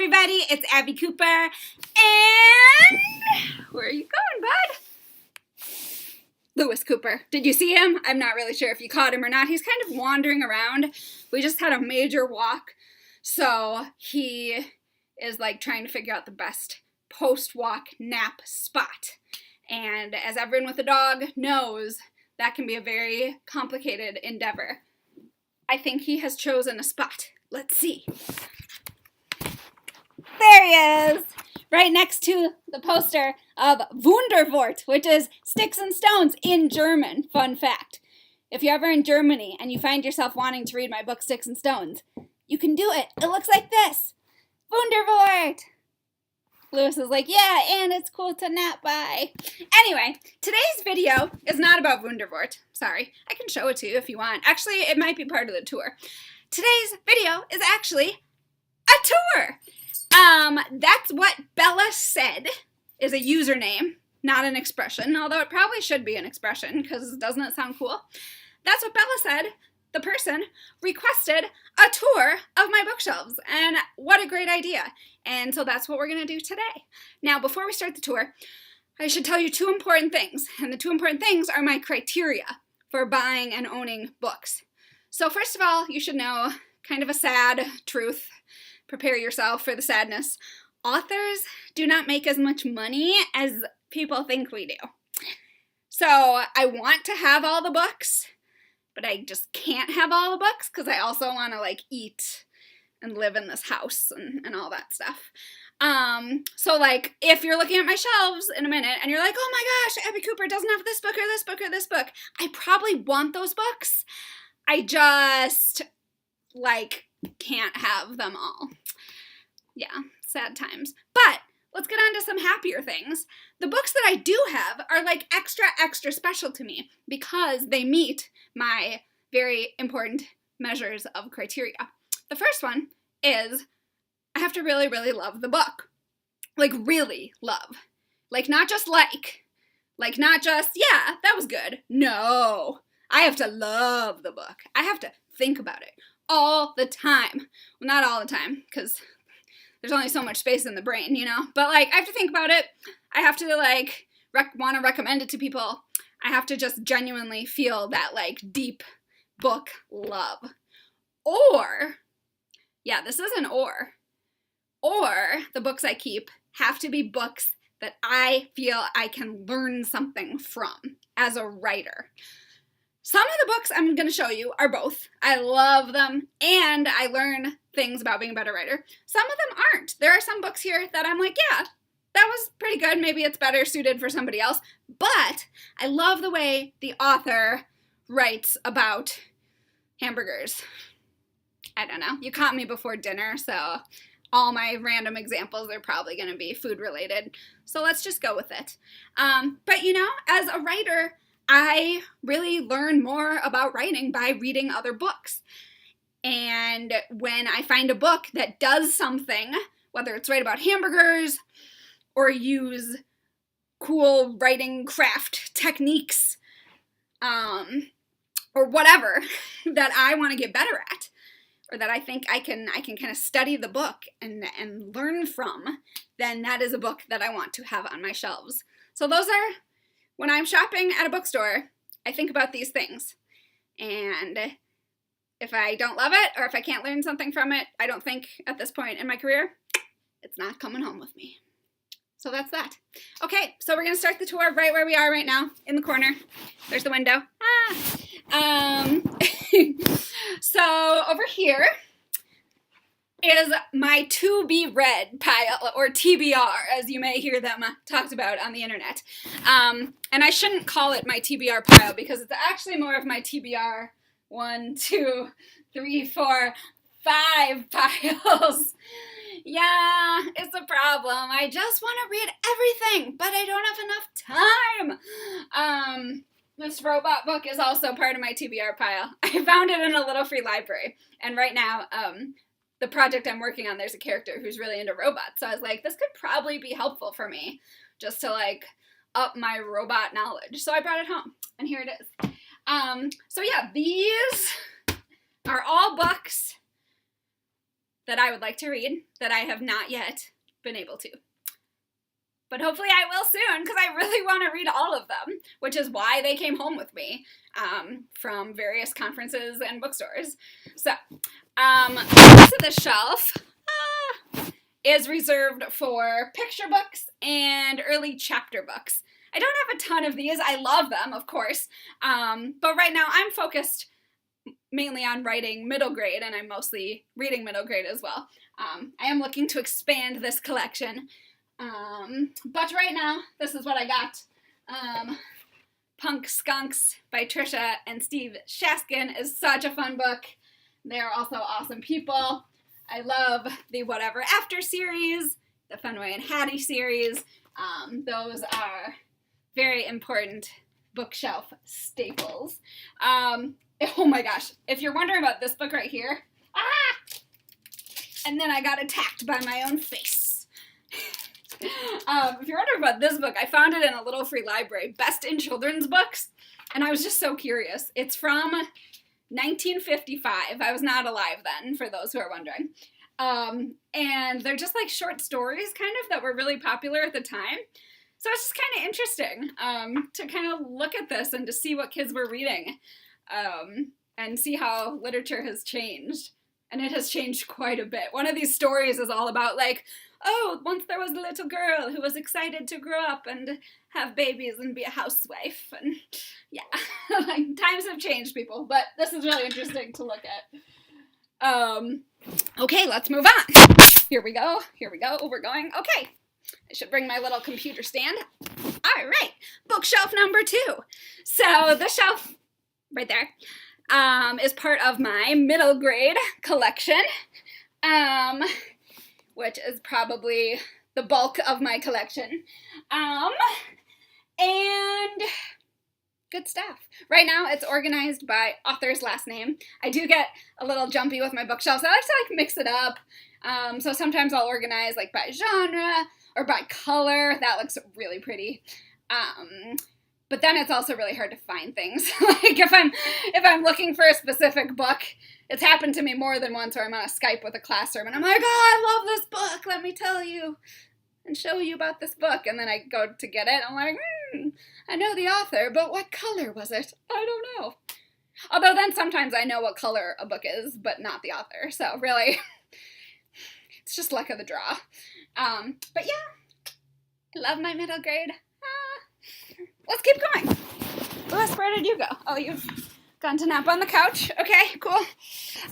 everybody, it's Abby Cooper, and where are you going, bud? Lewis Cooper. Did you see him? I'm not really sure if you caught him or not. He's kind of wandering around. We just had a major walk, so he is like trying to figure out the best post-walk nap spot. And as everyone with a dog knows, that can be a very complicated endeavor. I think he has chosen a spot. Let's see. There he is! Right next to the poster of Wunderwort, which is sticks and stones in German. Fun fact. If you're ever in Germany and you find yourself wanting to read my book, Sticks and Stones, you can do it. It looks like this. Wunderwort! Lewis is like, yeah, and it's cool to nap by. Anyway, today's video is not about Wunderwort. Sorry, I can show it to you if you want. Actually, it might be part of the tour. Today's video is actually a tour. That's what Bella said is a username, not an expression, although it probably should be an expression, because doesn't it sound cool? That's what Bella said. The person requested a tour of my bookshelves, and what a great idea. And so that's what we're going to do today. Now, before we start the tour, I should tell you two important things, and the two important things are my criteria for buying and owning books. So first of all, you should know kind of a sad truth. Prepare yourself for the sadness. Authors do not make as much money as people think we do. So I want to have all the books, but I just can't have all the books because I also want to like eat and live in this house and all that stuff. So like if you're looking at my shelves in a minute and you're like, oh my gosh, Abby Cooper doesn't have this book or this book or this book, I probably want those books. I just like can't have them all. Yeah, sad times. But let's get on to some happier things. The books that I do have are like extra special to me because they meet my very important measures of criteria. The first one is I have to really love the book. Like really love. Like not just like not just, yeah, that was good. No, I have to love the book. I have to think about it all the time. Well, not all the time, because there's only so much space in the brain, you know? But, like, I have to think about it. I have to, like, want to recommend it to people. I have to just genuinely feel that, like, deep book love. Or, yeah, this is an or the books I keep have to be books that I feel I can learn something from as a writer. Some of the books I'm going to show you are both. I love them, and I learn things about being a better writer. Some of them aren't. There are some books here that I'm like, yeah, that was pretty good. Maybe it's better suited for somebody else. But I love the way the author writes about hamburgers. I don't know. You caught me before dinner, so all my random examples are probably going to be food related. So let's just go with it. But you know, as a writer, I really learn more about writing by reading other books. And when I find a book that does something, whether it's write about hamburgers or use cool writing craft techniques, or whatever that I want to get better at, or that I think I can kind of study the book and learn from, then that is a book that I want to have on my shelves. So those are, when I'm shopping at a bookstore, I think about these things. And if I don't love it, or if I can't learn something from it, I don't think at this point in my career, it's not coming home with me. So that's that. Okay, so we're going to start the tour right where we are right now, in the corner. There's the window. So over here is my to be read pile, or TBR, as you may hear them talked about on the internet. And I shouldn't call it my TBR pile, because it's actually more of my TBR 1, 2, 3, 4, 5 piles. Yeah, it's a problem. I just want to read everything, but I don't have enough time. This robot book is also part of my TBR pile. I found it in a little free library, and right now, the project I'm working on, there's a character who's really into robots, so I was like, this could probably be helpful for me, just to, like, up my robot knowledge. So I brought it home, and here it is. So yeah, these are all books that I would like to read that I have not yet been able to. But hopefully I will soon, because I really want to read all of them, which is why they came home with me from various conferences and bookstores. So, most of the shelf is reserved for picture books and early chapter books. I don't have a ton of these. I love them, of course, but right now I'm focused mainly on writing middle grade, and I'm mostly reading middle grade as well. I am looking to expand this collection. But right now, this is what I got. Punk Skunks by Trisha and Steve Shaskin is such a fun book. They're also awesome people. I love the Whatever After series, the Fenway and Hattie series. Those are very important bookshelf staples. Oh my gosh, if you're wondering about this book right here, and then I got attacked by my own face. If you're wondering about this book, I found it in a little free library, Best in Children's Books, and I was just so curious. It's from 1955. I was not alive then, for those who are wondering. And they're just like short stories, kind of, that were really popular at the time. So it's just kind of interesting to kind of look at this and to see what kids were reading and see how literature has changed. And it has changed quite a bit. One of these stories is all about, like, oh, once there was a little girl who was excited to grow up and have babies and be a housewife. And yeah, like, times have changed, people. But this is really interesting to look at. Okay, let's move on. Here we go. We're going. Okay. I should bring my little computer stand. All right. Bookshelf number 2. So the shelf right there is part of my middle grade collection, which is probably the bulk of my collection. And good stuff. Right now it's organized by author's last name. I do get a little jumpy with my bookshelves. I like to mix it up. So sometimes I'll organize like by genre or by color. That looks really pretty. But then it's also really hard to find things. Like if I'm looking for a specific book, it's happened to me more than once where I'm on a Skype with a classroom and I'm like, oh, I love this book. Let me tell you and show you about this book. And then I go to get it. I'm like, I know the author, but what color was it? I don't know. Although then sometimes I know what color a book is, but not the author. So really, it's just luck of the draw. But yeah, I love my middle grade. Let's keep going. Louis, where did you go? Oh, you've gone to nap on the couch. Okay, cool.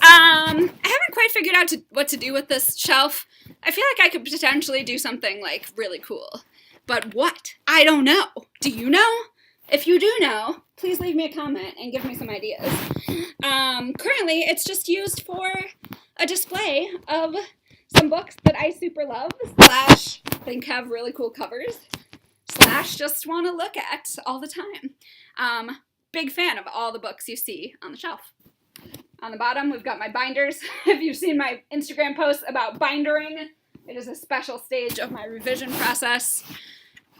I haven't quite figured out what to do with this shelf. I feel like I could potentially do something, like, really cool. But what? I don't know. Do you know? If you do know, please leave me a comment and give me some ideas. Currently, it's just used for a display of some books that I super love, / think have really cool covers, / just want to look at all the time. Big fan of all the books you see on the shelf. On the bottom, we've got my binders. If you've seen my Instagram posts about bindering, it is a special stage of my revision process,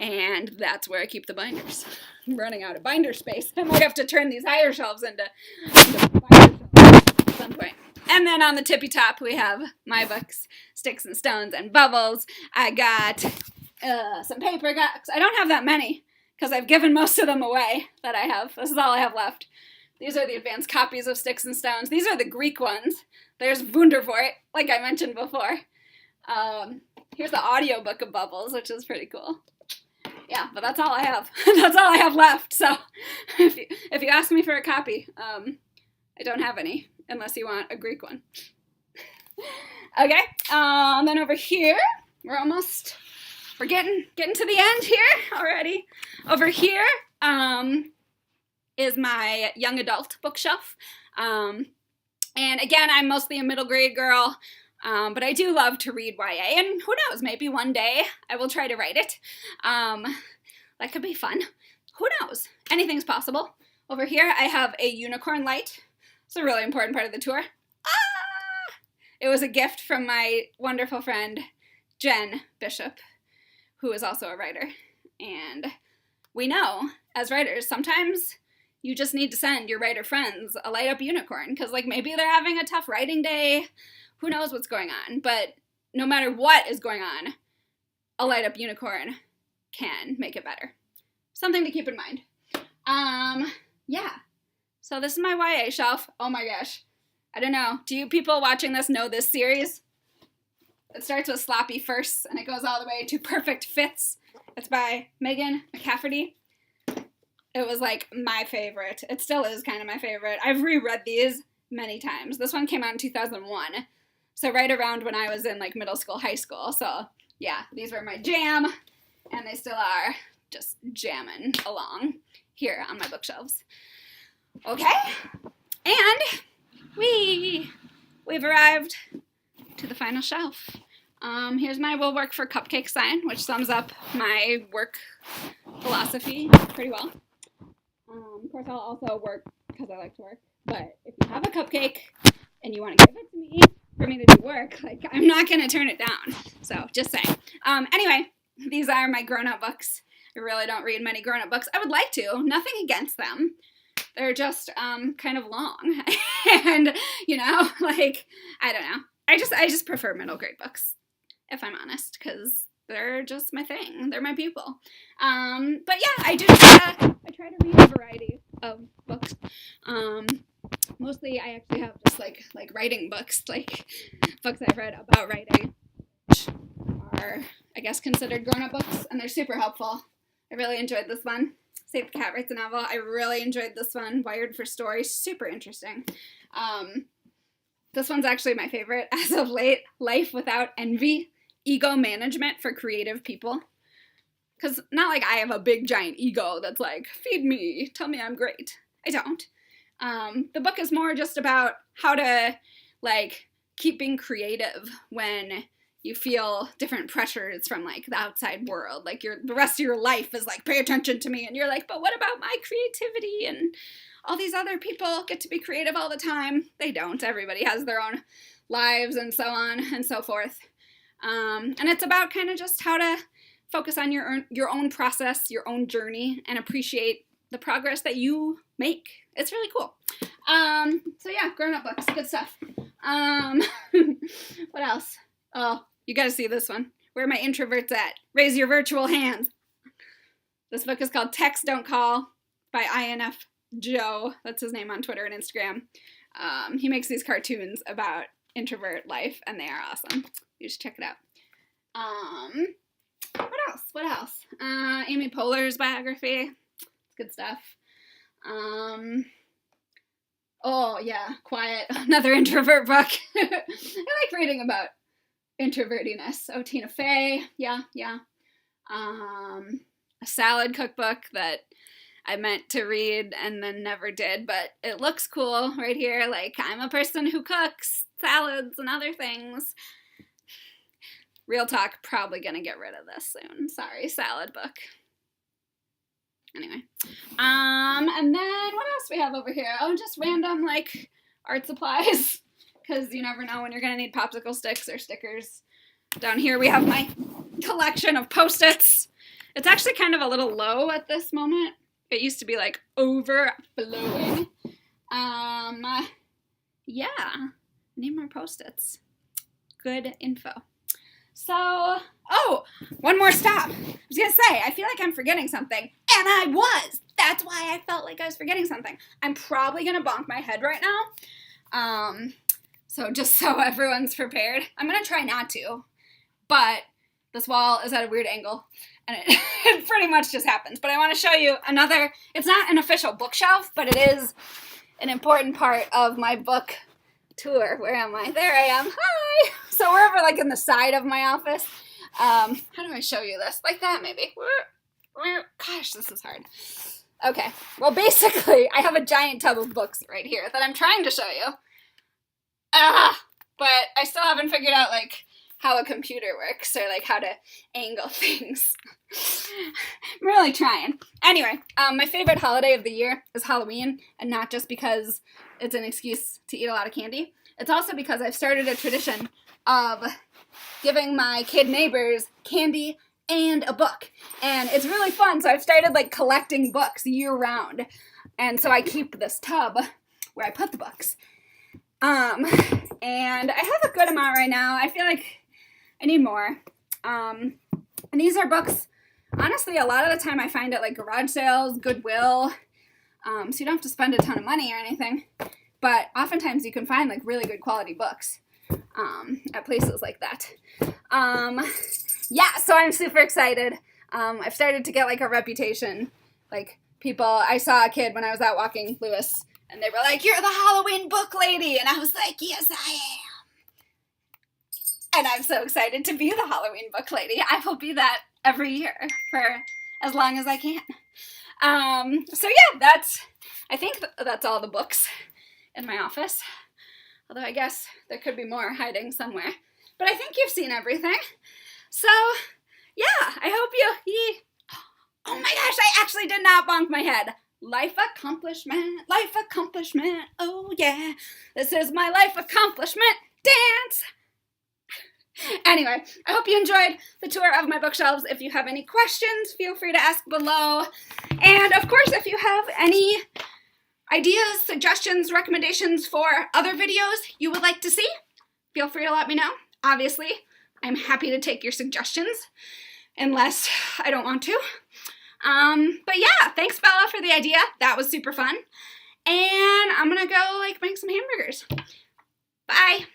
and that's where I keep the binders. I'm running out of binder space. I might have to turn these higher shelves into binder shelves at some point. And then on the tippy top, we have my books, Sticks and Stones and Bubbles. I got some paper cuts. I don't have that many, because I've given most of them away that I have. This is all I have left. These are the advanced copies of Sticks and Stones. These are the Greek ones. There's Wunderwort, like I mentioned before. Here's the audiobook of Bubbles, which is pretty cool. Yeah, but that's all I have. That's all I have left. So if you ask me for a copy, I don't have any, unless you want a Greek one. Okay, then over here, we're getting to the end here already. Over here is my young adult bookshelf. And again, I'm mostly a middle grade girl, but I do love to read YA, and who knows, maybe one day I will try to write it. That could be fun. Who knows? Anything's possible. Over here, I have a unicorn light. It's a really important part of the tour. It was a gift from my wonderful friend, Jen Bishop, who is also a writer. And we know, as writers, sometimes you just need to send your writer friends a light up unicorn, because, like, maybe they're having a tough writing day, who knows what's going on, but no matter what is going on, a light up unicorn can make it better. Something to keep in mind. Yeah. So this is my YA shelf. Oh my gosh. I don't know. Do you people watching this know this series? It starts with sloppy firsts and it goes all the way to perfect fits. It's by Megan McCafferty. It was like my favorite. It still is kind of my favorite. I've reread these many times. This one came out in 2001. So right around when I was in like middle school, high school. So yeah, these were my jam and they still are just jamming along here on my bookshelves. Okay. And we've arrived to the final shelf. Here's my will work for cupcake sign, which sums up my work philosophy pretty well. Of course, I'll also work because I like to work. But if you have a cupcake and you want to give it to me for me to do work, like I'm not going to turn it down. So just saying. Anyway, these are my grown-up books. I really don't read many grown-up books. I would like to. Nothing against them. They're just kind of long. And, you know, like, I don't know. I just prefer middle grade books, if I'm honest, because they're just my thing. They're my people. But yeah, I try to read a variety of books. Mostly I actually have just like writing books, like books I've read about writing, which are, I guess, considered grown-up books, and they're super helpful. I really enjoyed this one. Save the Cat Writes a Novel. I really enjoyed this one. Wired for Story. Super interesting. This one's actually my favorite as of late. Life Without Envy. Ego Management for Creative People. Because not like I have a big giant ego that's like, feed me, tell me I'm great. I don't. The book is more just about how to like keep being creative when you feel different pressures from like the outside world. Like the rest of your life is like, pay attention to me. And you're like, but what about my creativity? And all these other people get to be creative all the time. They don't. Everybody has their own lives and so on and so forth. And it's about kind of just how to focus on your own process, your own journey, and appreciate the progress that you make. It's really cool. So yeah, grown-up books, good stuff. What else? Oh, you gotta see this one. Where are my introverts at? Raise your virtual hands. This book is called Text Don't Call by INF Joe. That's his name on Twitter and Instagram. He makes these cartoons about introvert life, and they are awesome. You should check it out. What else? Amy Poehler's biography. It's good stuff. Oh, yeah, Quiet. Another introvert book. I like reading about introvertiness. Oh, Tina Fey. Yeah. A salad cookbook that I meant to read and then never did, but it looks cool right here. Like, I'm a person who cooks salads and other things. Real talk, probably gonna get rid of this soon. Sorry, salad book. Anyway. And then what else we have over here? Oh, just random, like, art supplies. Because you never know when you're gonna need popsicle sticks or stickers. Down here we have my collection of Post-its. It's actually kind of a little low at this moment. It used to be, like, overflowing. Yeah. I need more Post-its. Good info. So, oh, one more stop. I was going to say, I feel like I'm forgetting something. And I was. That's why I felt like I was forgetting something. I'm probably going to bonk my head right now. So just so everyone's prepared. I'm going to try not to. But this wall is at a weird angle. And it pretty much just happens. But I want to show you another. It's not an official bookshelf, but it is an important part of my book tour. Where am I? There I am. Hi! So we're over like in the side of my office. How do I show you this? Like that maybe. Gosh, this is hard. Okay. Well, basically, I have a giant tub of books right here that I'm trying to show you. But I still haven't figured out like how a computer works or like how to angle things. I'm really trying. Anyway, my favorite holiday of the year is Halloween, and not just because it's an excuse to eat a lot of candy. It's also because I've started a tradition of giving my kid neighbors candy and a book. And it's really fun, so I've started like collecting books year round. And so I keep this tub where I put the books. and I have a good amount right now. I feel like I need more. And these are books, honestly, a lot of the time I find at like garage sales, Goodwill, so you don't have to spend a ton of money or anything, but oftentimes you can find like really good quality books at places like that. Yeah, so I'm super excited. I've started to get like a reputation, like people, I saw a kid when I was out walking Lewis, and they were like, "You're the Halloween book lady," and I was like, "Yes, I am." And I'm so excited to be the Halloween book lady. I will be that every year for as long as I can. So yeah, I think that's all the books in my office. Although I guess there could be more hiding somewhere. But I think you've seen everything. So yeah, I hope you, oh my gosh, I actually did not bonk my head. Life accomplishment, oh yeah. This is my life accomplishment dance. Anyway, I hope you enjoyed the tour of my bookshelves. If you have any questions, feel free to ask below. And of course, if you have any ideas, suggestions, recommendations for other videos you would like to see, feel free to let me know. Obviously, I'm happy to take your suggestions, unless I don't want to. But yeah, thanks Bella for the idea. That was super fun. And I'm gonna go like make some hamburgers. Bye.